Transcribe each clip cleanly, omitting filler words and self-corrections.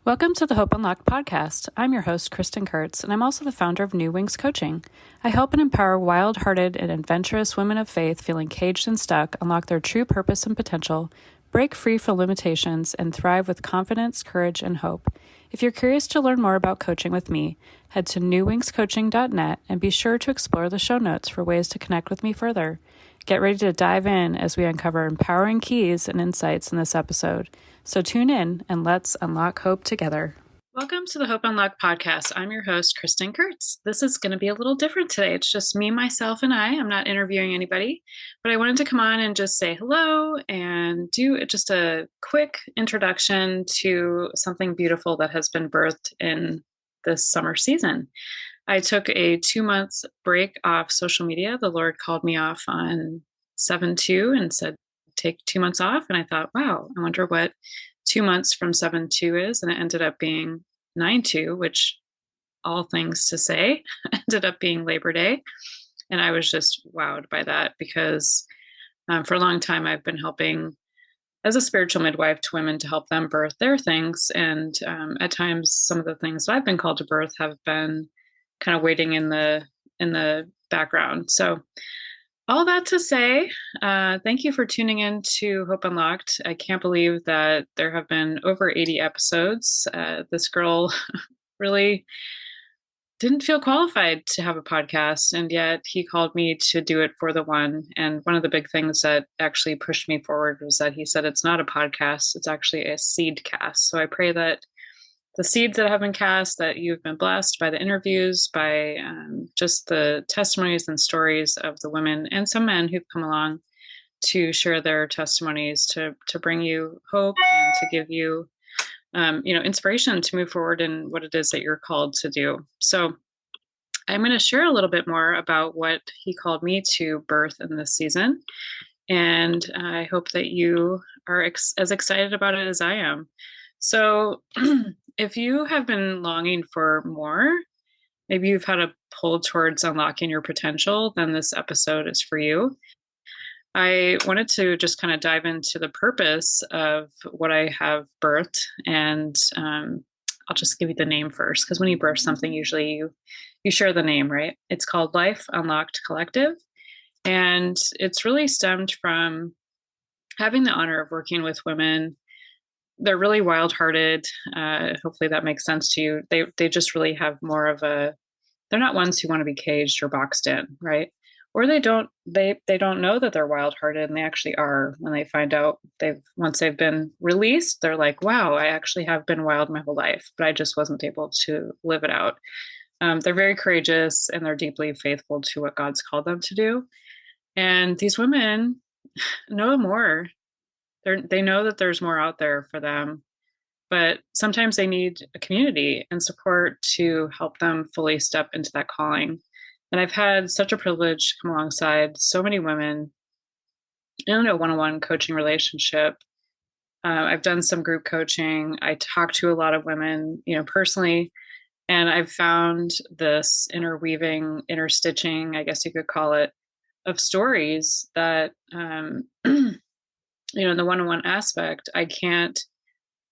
Welcome to the Hope Unlocked podcast. I'm your host, Kristen Kurtz, and I'm also the founder of New Wings Coaching. I help and empower wild-hearted and adventurous women of faith feeling caged and stuck unlock their true purpose and potential, break free from limitations, and thrive with confidence, courage, and hope. If you're curious to learn more about coaching with me, head to newwingscoaching.net and be sure to explore the show notes for ways to connect with me further. Get ready to dive in as we uncover empowering keys and insights in this episode. So tune in and let's unlock hope together. Welcome to the Hope Unlocked podcast. I'm your host, Kristen Kurtz. This is going to be a little different today. It's just me, myself, and I. I'm not interviewing anybody, but I wanted to come on and just say hello and do just a quick introduction to something beautiful that has been birthed in this summer season. I took a 2-month break off social media. The Lord called me off on 7/2 and said, take 2 months off. And I thought, wow, I wonder what 2 months from 7/2 is. And it ended up being 9/2, which all things to say ended up being Labor Day. And I was just wowed by that because for a long time, I've been helping as a spiritual midwife to women to help them birth their things. And at times, some of the things that I've been called to birth have been kind of waiting in the background. So all that to say, thank you for tuning in to Hope Unlocked. I can't believe that there have been over 80 episodes. This girl really didn't feel qualified to have a podcast, and yet he called me to do it for the one. And one of the big things that actually pushed me forward was that he said it's not a podcast, it's actually a seed cast. So I pray that the seeds that have been cast, that you've been blessed by the interviews, by just the testimonies and stories of the women and some men who've come along to share their testimonies, to bring you hope and to give you, inspiration to move forward in what it is that you're called to do. So I'm going to share a little bit more about what he called me to birth in this season. And I hope that you are as excited about it as I am. So if you have been longing for more, maybe you've had a pull towards unlocking your potential, then this episode is for you. I wanted to just kind of dive into the purpose of what I have birthed. And I'll just give you the name first, because when you birth something, usually you share the name, right? It's called Life Unlocked Collective. And it's really stemmed from having the honor of working with women. They're really wild-hearted. Hopefully that makes sense to you. They just really have more of they're not ones who want to be caged or boxed in, right? Or they don't know that they're wild-hearted, and they actually are. When they find out once they've been released, they're like, wow, I actually have been wild my whole life, but I just wasn't able to live it out. They're very courageous, and they're deeply faithful to what God's called them to do. And these women know more. They know that there's more out there for them, but sometimes they need a community and support to help them fully step into that calling. And I've had such a privilege come alongside so many women in a one-on-one coaching relationship. I've done some group coaching. I talk to a lot of women, personally, and I've found this interweaving, interstitching, I guess you could call it, of stories that in the one-on-one aspect, I can't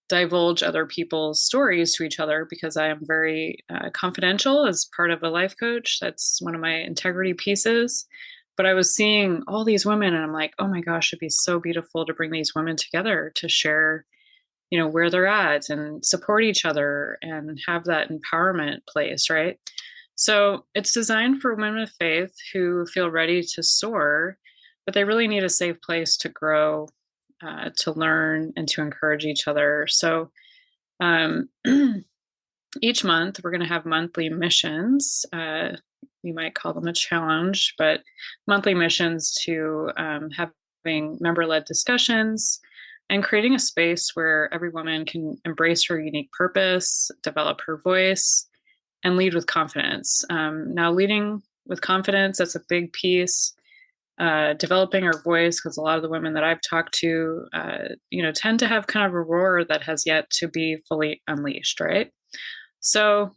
divulge other people's stories to each other because I am very confidential as part of a life coach. That's one of my integrity pieces. But I was seeing all these women and I'm like, oh my gosh, it'd be so beautiful to bring these women together to share, where they're at and support each other and have that empowerment place, right? So it's designed for women of faith who feel ready to soar, but they really need a safe place to grow, to learn, and to encourage each other. So each month we're going to have monthly missions. You might call them a challenge, but monthly missions to having member-led discussions and creating a space where every woman can embrace her unique purpose, develop her voice, and lead with confidence. Now, leading with confidence, that's a big piece. Developing our voice, because a lot of the women that I've talked to, tend to have kind of a roar that has yet to be fully unleashed, right? So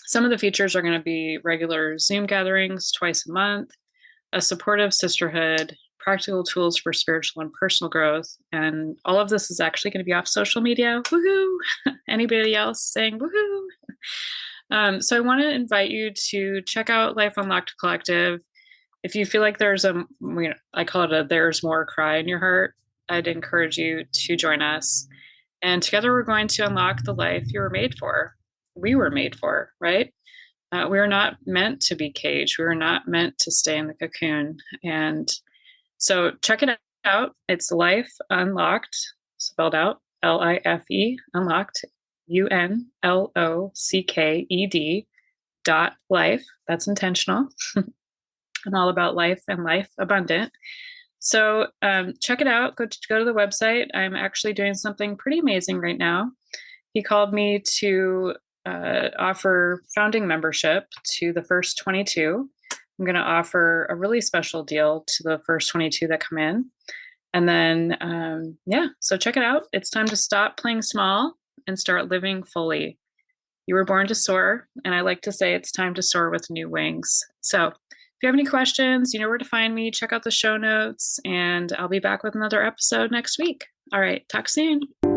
some of the features are going to be regular Zoom gatherings twice a month, a supportive sisterhood, practical tools for spiritual and personal growth. And all of this is actually going to be off social media. Woohoo! Anybody else saying woohoo? So I want to invite you to check out Life Unlocked Collective. If you feel like there's I call it a there's more cry in your heart, I'd encourage you to join us. And together we're going to unlock the life you were made for. We were made for, right? We are not meant to be caged. We are not meant to stay in the cocoon. And so check it out. It's Life Unlocked, spelled out LIFE, unlocked, UNLOCKED.life. That's intentional. I'm all about life and life abundant. So check it out. Go to the website. I'm actually doing something pretty amazing right now. He called me to offer founding membership to the first 22. I'm going to offer a really special deal to the first 22 that come in. And then, so check it out. It's time to stop playing small and start living fully. You were born to soar. And I like to say it's time to soar with new wings. So if you have any questions, you know where to find me. Check out the show notes, and I'll be back with another episode next week. All right. Talk soon.